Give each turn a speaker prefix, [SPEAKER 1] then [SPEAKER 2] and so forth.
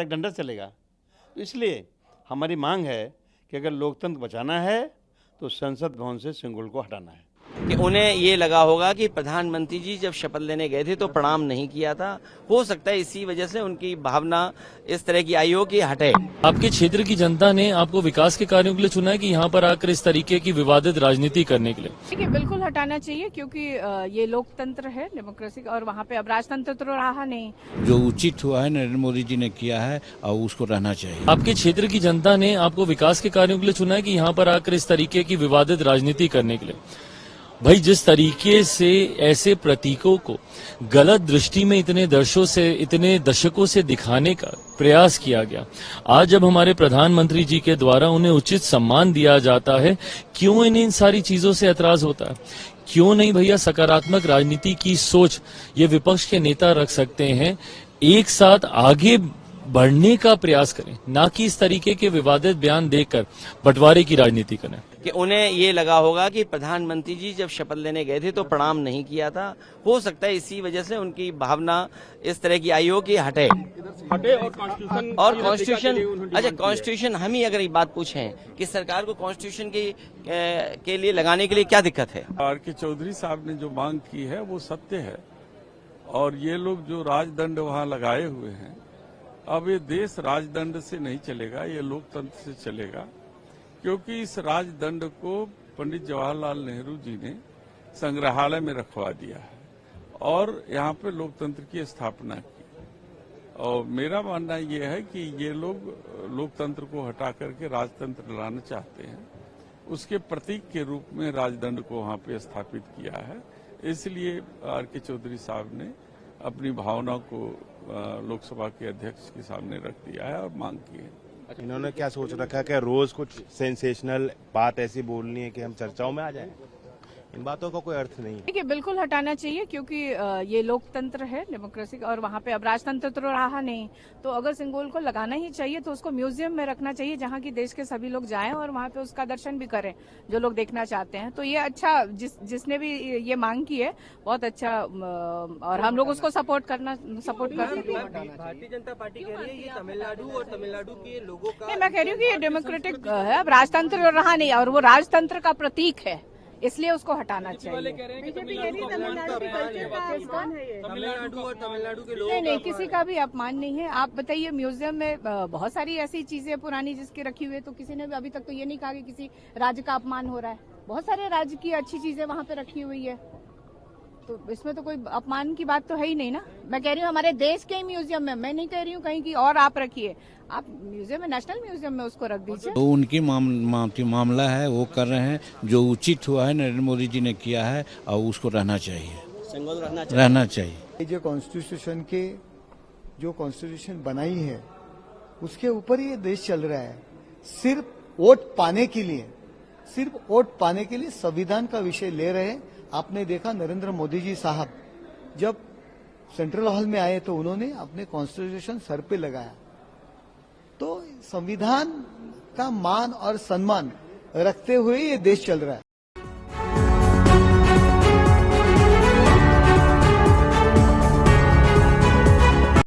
[SPEAKER 1] तक डंडा चलेगा। इसलिए हमारी मांग है कि अगर लोकतंत्र बचाना है तो संसद भवन से सिंगुल को हटाना है।
[SPEAKER 2] कि उन्हें ये लगा होगा कि प्रधानमंत्री जी जब शपथ लेने गए थे तो प्रणाम नहीं किया था, हो सकता है इसी वजह से उनकी भावना इस तरह की आई हो कि हटे।
[SPEAKER 3] आपके क्षेत्र की जनता ने आपको विकास के कार्यों के लिए चुना है कि यहाँ पर आकर इस तरीके की विवादित राजनीति करने के लिए?
[SPEAKER 4] देखिए, बिल्कुल हटाना चाहिए क्योंकि ये लोकतंत्र है, डेमोक्रेसी का, और वहाँ पे अब राजतंत्र तो रहा नहीं।
[SPEAKER 5] जो उचित हुआ है नरेंद्र मोदी जी ने किया है और उसको रहना चाहिए।
[SPEAKER 3] आपके क्षेत्र की जनता ने आपको विकास के कार्यों के लिए चुना है कि यहाँ पर आकर इस तरीके की विवादित राजनीति करने के लिए? भाई, जिस तरीके से ऐसे प्रतीकों को गलत दृष्टि में इतने दशकों से दिखाने का प्रयास किया गया, आज जब हमारे प्रधानमंत्री जी के द्वारा उन्हें उचित सम्मान दिया जाता है, क्यों इन सारी चीजों से ऐतराज होता है? क्यों नहीं भैया सकारात्मक राजनीति की सोच ये विपक्ष के नेता रख सकते हैं, एक साथ आगे बढ़ने का प्रयास करें, ना कि इस तरीके के विवादित बयान देकर बंटवारे की राजनीति करें।
[SPEAKER 2] कि उन्हें ये लगा होगा कि प्रधानमंत्री जी जब शपथ लेने गए थे तो प्रणाम नहीं किया था, हो सकता है इसी वजह से उनकी भावना इस तरह की आई हो कि हटे। और कॉन्स्टिट्यूशन, अच्छा कॉन्स्टिट्यूशन, हम ही अगर ये बात पूछें कि सरकार को कॉन्स्टिट्यूशन के लिए लगाने के लिए क्या दिक्कत है?
[SPEAKER 6] आर.के. चौधरी साहब ने जो मांग की है वो सत्य है, और ये लोग जो राजदंड वहां लगाए हुए हैं, अब ये देश राजदंड से नहीं चलेगा, ये लोकतंत्र से चलेगा, क्योंकि इस राजदंड को पंडित जवाहरलाल नेहरू जी ने संग्रहालय में रखवा दिया है और यहाँ पे लोकतंत्र की स्थापना की। और मेरा मानना यह है कि ये लोग लोकतंत्र को हटा करके राजतंत्र लाना चाहते हैं, उसके प्रतीक के रूप में राजदंड को वहाँ पे स्थापित किया है। इसलिए आर.के. चौधरी साहब ने अपनी भावना को लोकसभा के अध्यक्ष के सामने रख दिया है और मांग की है।
[SPEAKER 7] इन्होंने क्या सोच रखा है कि रोज कुछ सेंसेशनल बात ऐसी बोलनी है कि हम चर्चाओं में आ जाएं? इन बातों का कोई अर्थ नहीं है।
[SPEAKER 4] देखिए, बिल्कुल हटाना चाहिए क्योंकि ये लोकतंत्र है, डेमोक्रेसी का, और वहाँ पे अब राजतंत्र तो रहा नहीं। तो अगर सिंबल को लगाना ही चाहिए तो उसको म्यूजियम में रखना चाहिए, जहाँ की देश के सभी लोग जाएं और वहाँ पे उसका दर्शन भी करें जो लोग देखना चाहते हैं। तो ये अच्छा, जिसने भी ये मांग की है बहुत अच्छा, और हम लोग उसको सपोर्ट करते हैं।
[SPEAKER 2] भारतीय जनता पार्टी कह रही है ये तमिलनाडु के लोगों का,
[SPEAKER 4] नहीं, मैं कह रही हूँ कि ये डेमोक्रेटिक है, अब राजतंत्र रहा नहीं और वो राजतंत्र का प्रतीक है, इसलिए उसको हटाना चाहिए।
[SPEAKER 2] तमिलनाडु के लोग,
[SPEAKER 4] नहीं, किसी का भी अपमान नहीं है। आप बताइए, म्यूजियम में बहुत सारी ऐसी चीजें पुरानी जिसकी रखी हुई है, तो किसी ने भी अभी तक तो ये नहीं कहा कि किसी राज्य का अपमान हो रहा है। बहुत सारे राज्य की अच्छी चीजें वहाँ पे रखी हुई है, तो इसमें तो कोई अपमान की बात तो है ही नहीं ना। मैं कह रही हूँ हमारे देश के म्यूजियम में, मैं नहीं कह रही हूँ कहीं की और आप रखिए, आप म्यूजियम में, नेशनल म्यूजियम में उसको रख दीजिए।
[SPEAKER 5] तो उनकी मामला है, वो कर रहे हैं, जो उचित हुआ है नरेंद्र मोदी जी ने किया है और उसको रहना चाहिए, रहना चाहिए।
[SPEAKER 8] जो कॉन्स्टिट्यूशन बनाई है उसके ऊपर ये देश चल रहा है। सिर्फ वोट पाने के लिए संविधान का विषय ले रहे हैं। आपने देखा नरेंद्र मोदी जी साहब जब सेंट्रल हॉल में आए तो उन्होंने अपने कॉन्स्टिट्यूशन सर पे लगाया। तो संविधान का मान और सम्मान रखते हुए ये देश चल रहा है।